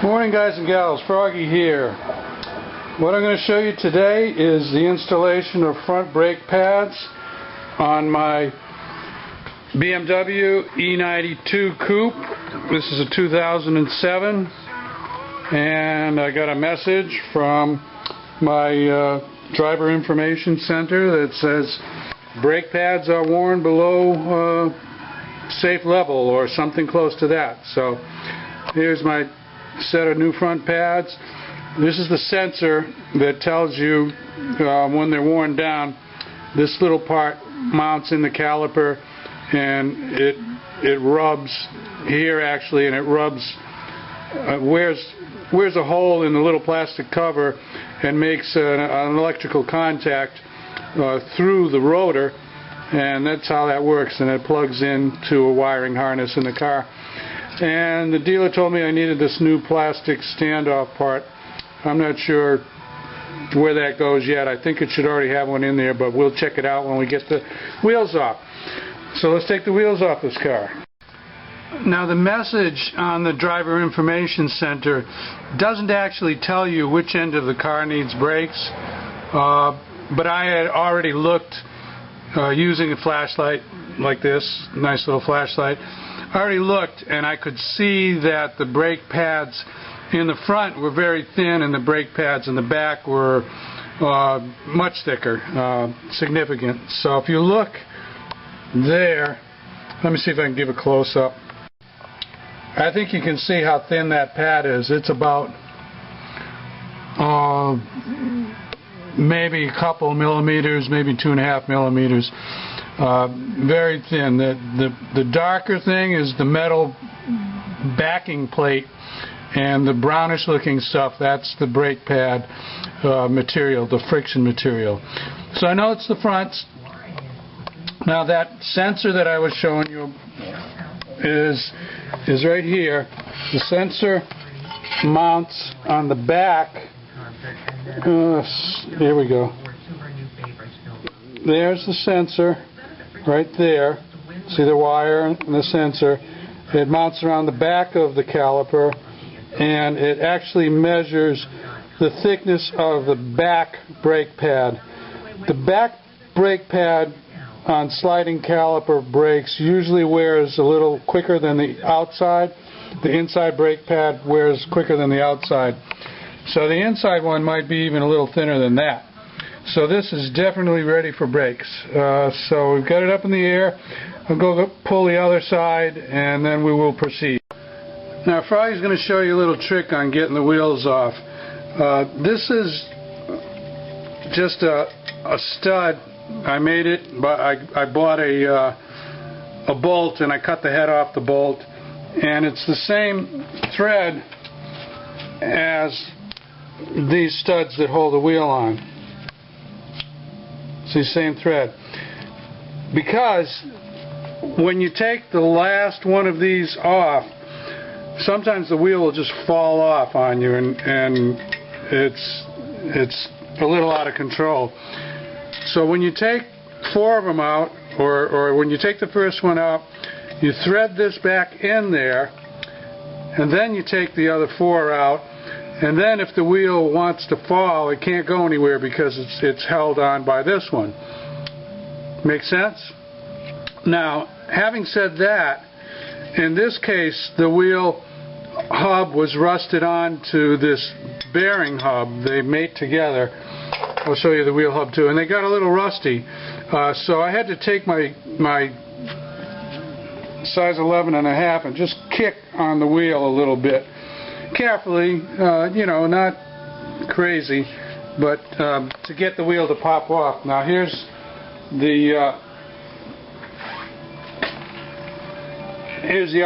Morning guys and gals, Froggy here. What I'm going to show you today is the installation of front brake pads on my BMW e9x coupe. This is a 2007 and I got a message from my driver information center that says brake pads are worn below safe level or something close to that. So here's my set of new front pads. This is the sensor that tells you when they're worn down. This little part mounts in the caliper and it rubs here actually, and it rubs wears a hole in the little plastic cover and makes an electrical contact through the rotor, and that's how that works, and it plugs into a wiring harness in the car. And the dealer told me I needed this new plastic standoff part. I'm not sure where that goes yet. I think it should already have one in there, but we'll check it out when we get the wheels off. So let's take the wheels off this car. Now the message on the driver information center doesn't actually tell you which end of the car needs brakes, but I had already looked using a flashlight like this, nice little flashlight. I already looked and I could see that the brake pads in the front were very thin and the brake pads in the back were much thicker, significant. So if you look there, let me see if I can give a close-up. I think you can see how thin that pad is. It's about maybe a couple millimeters, maybe 2.5 millimeters. Very thin. The darker thing is the metal backing plate, and the brownish looking stuff, that's the brake pad material, the friction material. So I know it's the fronts. Now that sensor that I was showing you is right here. The sensor mounts on the back. Here we go. There's the sensor right there. See the wire and the sensor. It mounts around the back of the caliper, and it actually measures the thickness of the back brake pad. The back brake pad on sliding caliper brakes usually wears a little quicker than the outside. The inside brake pad wears quicker than the outside. So the inside one might be even a little thinner than that. So this is definitely ready for brakes. So we've got it up in the air. I'll go pull the other side and then we will proceed. Now Froggy's going to show you a little trick on getting the wheels off. This is just a stud. I made it, but I bought a bolt and I cut the head off the bolt, and it's the same thread as these studs that hold the wheel on. It's the same thread, because when you take the last one of these off, sometimes the wheel will just fall off on you, and it's a little out of control. So when you take 4 of them out, or when you take the first one out, you thread this back in there, and then you take the other 4 out, and then if the wheel wants to fall, it can't go anywhere because it's held on by this one. Make sense? Now, having said that, in this case, the wheel hub was rusted onto this bearing hub. They mate together. I'll show you the wheel hub too, and they got a little rusty. So I had to take my size 11.5 and just kick on the wheel a little bit. Carefully, you know, not crazy, but to get the wheel to pop off. Now here's the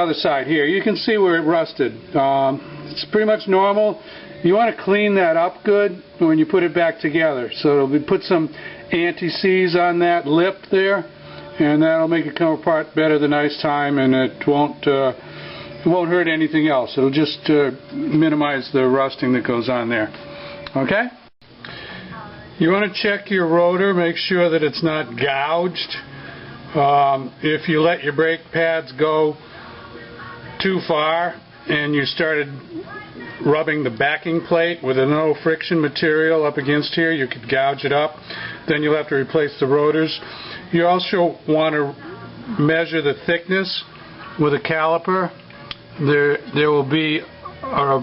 other side here. You can see where it rusted. It's pretty much normal. You want to clean that up good when you put it back together. So we put some anti-seize on that lip there, and that'll make it come apart better the next time, and it won't hurt anything else. It'll just minimize the rusting that goes on there. Okay? You want to check your rotor, make sure that it's not gouged. If you let your brake pads go too far, and you started rubbing the backing plate with a no friction material up against here, you could gouge it up. Then you'll have to replace the rotors. You also want to measure the thickness with a caliper. There will be a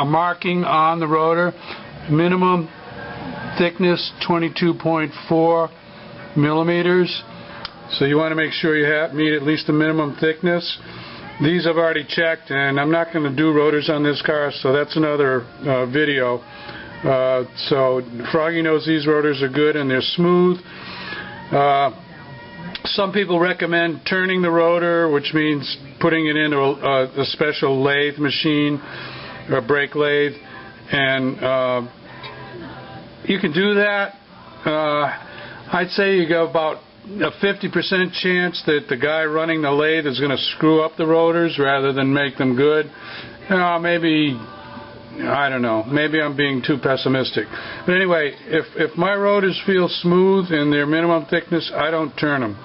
marking on the rotor. Minimum thickness 22.4 millimeters. So you want to make sure you meet at least the minimum thickness. These I've already checked, and I'm not going to do rotors on this car, so that's another video. So Froggy knows these rotors are good and they're smooth. Some people recommend turning the rotor, which means putting it into a special lathe machine, or brake lathe, and you can do that. I'd say you got about a 50% chance that the guy running the lathe is going to screw up the rotors rather than make them good. Maybe, I don't know, maybe I'm being too pessimistic. But anyway, if my rotors feel smooth and they're minimum thickness, I don't turn them.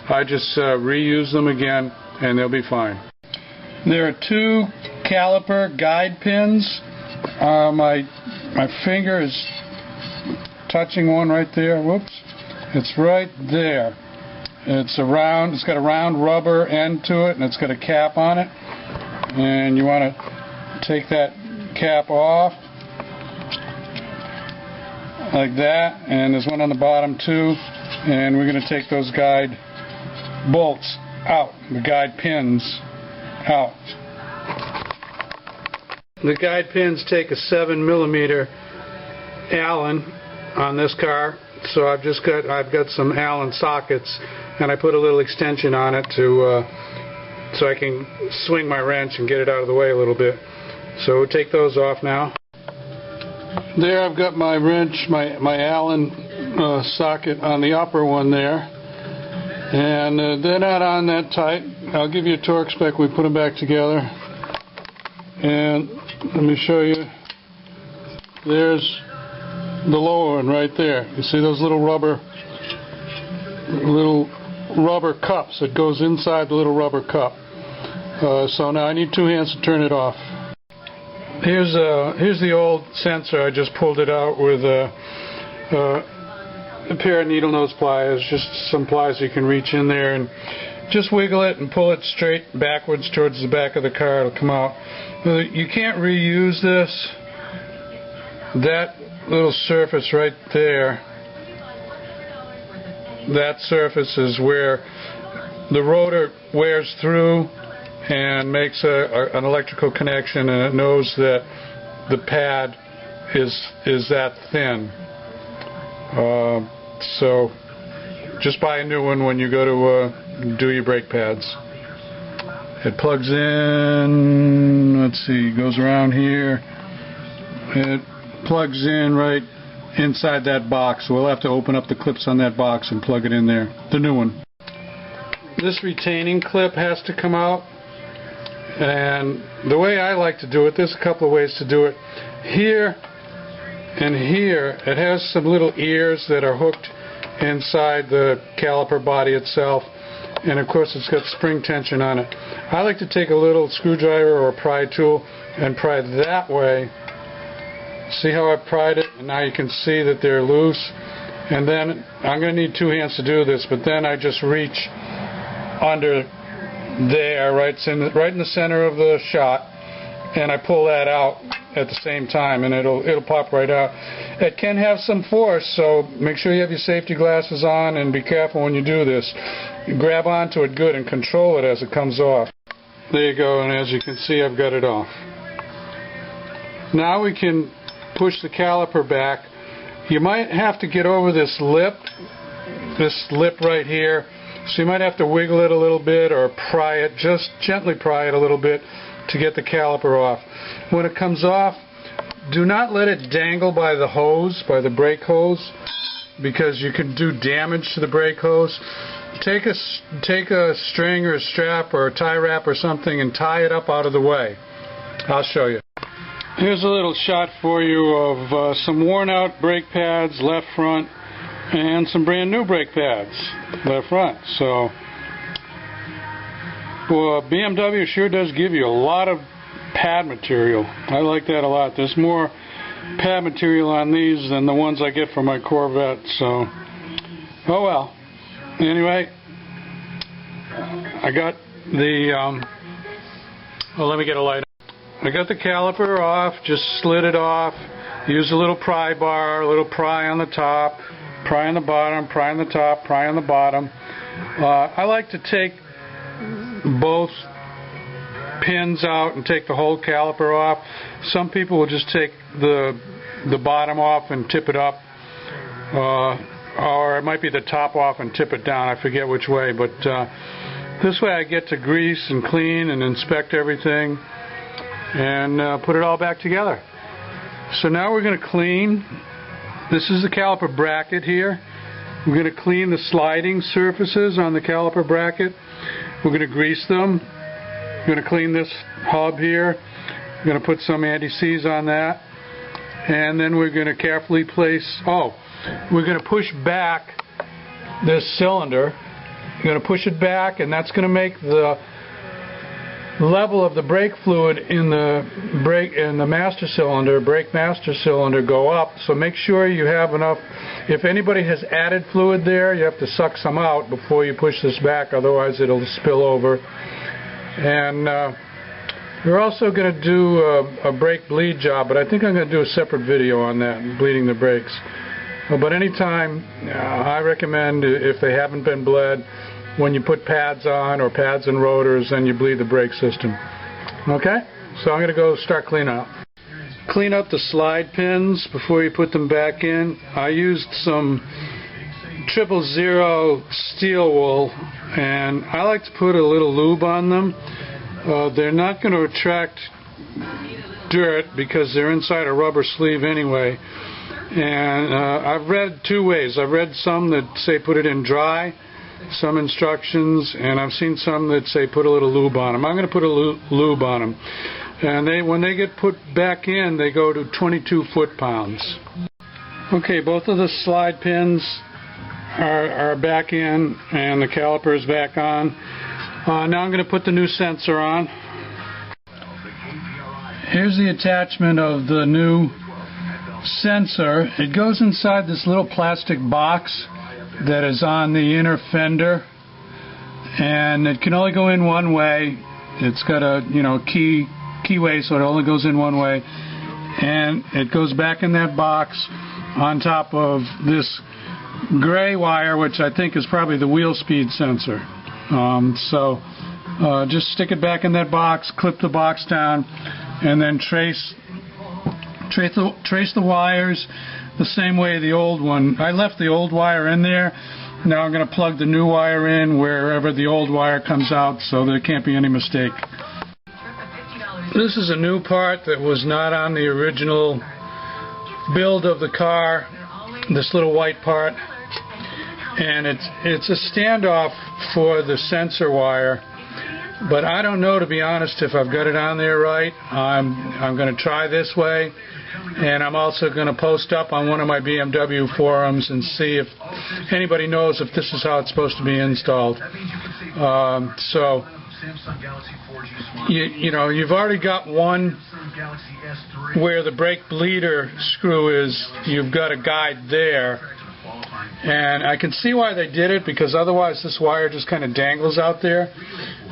I just reuse them again and they'll be fine. There are two caliper guide pins. My finger is touching one right there. Whoops. It's right there. It's got a round rubber end to it, and it's got a cap on it. And you want to take that cap off like that, and there's one on the bottom too. And we're going to take those guide bolts out, the guide pins out. The guide pins take a 7mm Allen on this car. So I've got some Allen sockets, and I put a little extension on it so I can swing my wrench and get it out of the way a little bit. So we'll take those off now. There I've got my wrench, my Allen socket on the upper one there, and they're not on that tight. I'll give you a torque spec. We put them back together, and let me show you. There's the lower one right there. You see those little rubber cups that goes inside the little rubber cup. So now I need two hands to turn it off. Here's the old sensor. I just pulled it out with a pair of needle nose pliers, just some pliers you can reach in there and just wiggle it and pull it straight backwards towards the back of the car. It'll come out. You can't reuse this. That little surface right there, that surface is where the rotor wears through and makes an electrical connection, and it knows that the pad is that thin. So just buy a new one when you go to do your brake pads. It plugs in, let's see, goes around here. It plugs in right inside that box. So we'll have to open up the clips on that box and plug it in there. The new one. This retaining clip has to come out, and the way I like to do it, there's a couple of ways to do it. Here and here it has some little ears that are hooked inside the caliper body itself, and of course it's got spring tension on it. I like to take a little screwdriver or a pry tool and pry that way. See how I pried it, and now you can see that they're loose. And then I'm going to need two hands to do this, but then I just reach under there, right in the center of the shot, and I pull that out at the same time, and it'll pop right out. It can have some force, so make sure you have your safety glasses on and be careful when you do this. You grab onto it good and control it as it comes off. There you go, and as you can see, I've got it off. Now we can push the caliper back. You might have to get over this lip right here, so you might have to wiggle it a little bit or pry it, just gently pry it a little bit to get the caliper off. When it comes off, do not let it dangle by the hose, by the brake hose, because you can do damage to the brake hose. Take a string or a strap or a tie wrap or something and tie it up out of the way. I'll show you. Here's a little shot for you of some worn out brake pads, left front, and some brand new brake pads, left front. So, well, BMW sure does give you a lot of pad material. I like that a lot. There's more pad material on these than the ones I get for my Corvette, so oh well. Anyway, I got the well, let me get a light. I got the caliper off, just slid it off, used a little pry bar, a little pry on the top, pry on the bottom, pry on the top, pry on the bottom. I like to take both pins out and take the whole caliper off. Some people will just take the bottom off and tip it up, or it might be the top off and tip it down. I forget which way, but this way I get to grease and clean and inspect everything and put it all back together. So now we're going to clean. This is the caliper bracket here. We're going to clean the sliding surfaces on the caliper bracket. We're going to grease them. We're going to clean this hub here. We're going to put some anti-seize on that. And then we're going to carefully place, we're going to push back this cylinder. We're going to push it back, and that's going to make the level of the brake fluid in the master cylinder, brake master cylinder, go up. So make sure you have enough. If anybody has added fluid there, you have to suck some out before you push this back, otherwise it'll spill over. And we're also going to do a brake bleed job, but I think I'm going to do a separate video on that, bleeding the brakes. But anytime, I recommend, if they haven't been bled, when you put pads on, or pads and rotors, then you bleed the brake system. Okay? So I'm going to go start cleaning up. Clean up the slide pins before you put them back in. I used some 000 steel wool, and I like to put a little lube on them. They're not going to attract dirt because they're inside a rubber sleeve anyway. And I've read two ways. I've read some that say put it in dry, some instructions, and I've seen some that say put a little lube on them. I'm going to put a lube on them. And when they get put back in, they go to 22 foot-pounds. Okay, both of the slide pins are back in, and the caliper is back on. Now I'm going to put the new sensor on. Here's the attachment of the new sensor. It goes inside this little plastic box that is on the inner fender, and it can only go in one way. It's got a keyway, so it only goes in one way, and it goes back in that box on top of this gray wire, which I think is probably the wheel speed sensor. Just stick it back in that box, clip the box down, and then trace the wires the same way the old one. I left the old wire in there. Now I'm going to plug the new wire in wherever the old wire comes out, so there can't be any mistake. This is a new part that was not on the original build of the car, this little white part, and it's a standoff for the sensor wire, but I don't know, to be honest, if I've got it on there right. I'm going to try this way, and I'm also going to post up on one of my BMW forums and see if anybody knows if this is how it's supposed to be installed. So you've already got one where the brake bleeder screw is. You've got a guide there, and I can see why they did it, because otherwise this wire just kind of dangles out there.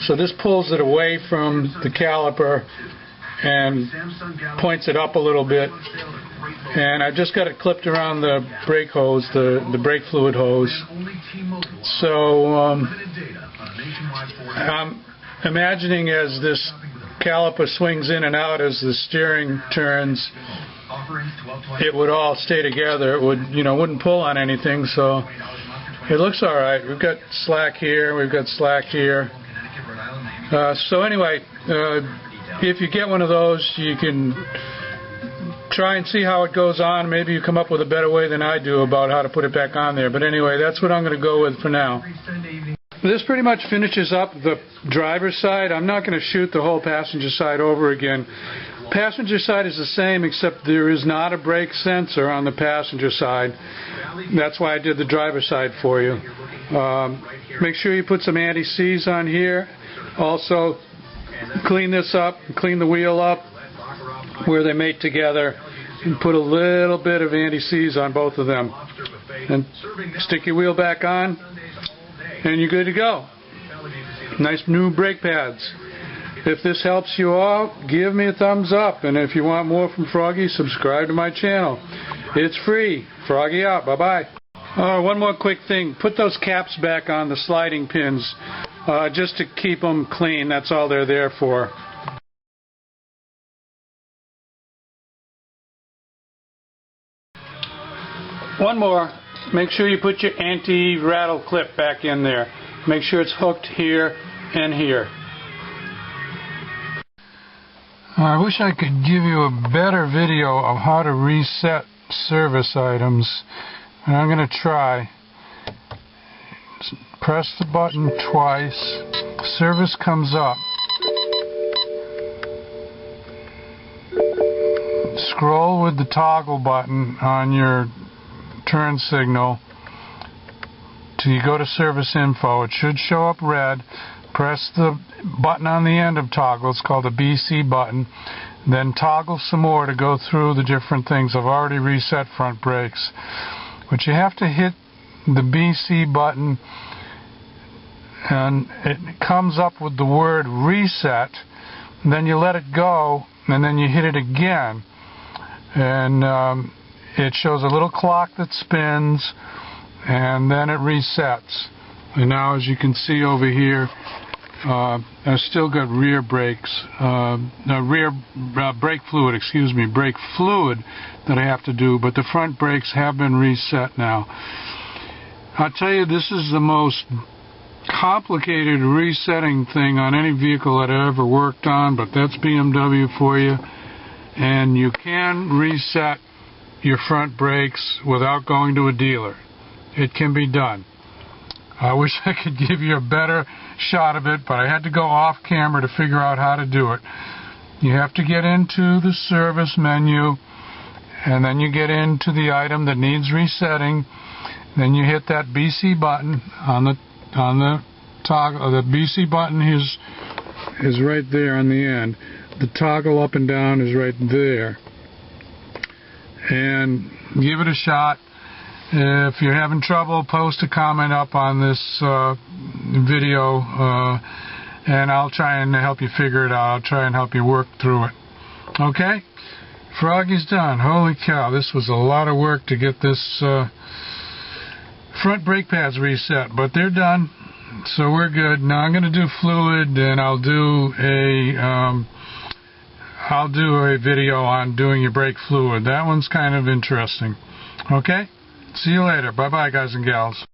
So this pulls it away from the caliper and points it up a little bit. And I've just got it clipped around the brake hose, the brake fluid hose. So I'm imagining as this caliper swings in and out as the steering turns, it would all stay together. It would, wouldn't pull on anything. So it looks all right. We've got slack here. We've got slack here. So anyway, if you get one of those, you can try and see how it goes on. Maybe you come up with a better way than I do about how to put it back on there. But anyway, that's what I'm going to go with for now. This pretty much finishes up the driver's side. I'm not going to shoot the whole passenger side over again. Passenger side is the same, except there is not a brake sensor on the passenger side. That's why I did the driver's side for you. Make sure you put some anti-seize on here. Also, clean this up, clean the wheel up where they mate together, and put a little bit of anti-seize on both of them. And stick your wheel back on, and you're good to go. Nice new brake pads. If this helps you out, give me a thumbs up. And if you want more from Froggy, subscribe to my channel. It's free. Froggy out. Bye-bye. One more quick thing. Put those caps back on the sliding pins just to keep them clean. That's all they're there for. One more. Make sure you put your anti-rattle clip back in there. Make sure it's hooked here and here. I wish I could give you a better video of how to reset service items, and I'm going to try. Press the button twice. Service comes up. Scroll with the toggle button on your turn signal till you go to service info. It should show up red. Press the button on the end of toggle. It's called a BC button. Then toggle some more to go through the different things. I've already reset front brakes. But you have to hit the BC button, and it comes up with the word reset. And then you let it go, and then you hit it again. And it shows a little clock that spins, and then it resets. And now, as you can see over here, I've still got rear brakes, brake fluid, brake fluid that I have to do, but the front brakes have been reset now. I'll tell you, this is the most complicated resetting thing on any vehicle that I ever worked on, but that's BMW for you. And you can reset your front brakes without going to a dealer. It can be done. I wish I could give you a better shot of it, but I had to go off camera to figure out how to do it. You have to get into the service menu, and then you get into the item that needs resetting. Then you hit that BC button on the toggle. The BC button is right there on the end. The toggle up and down is right there. And give it a shot. If you're having trouble, post a comment up on this video, and I'll try and help you figure it out. I'll try and help you work through it. Okay? Froggy's done. Holy cow, this was a lot of work to get this front brake pads reset, but they're done, so we're good. Now I'm going to do fluid, and I'll do a video on doing your brake fluid. That one's kind of interesting. Okay? See you later. Bye-bye, guys and gals.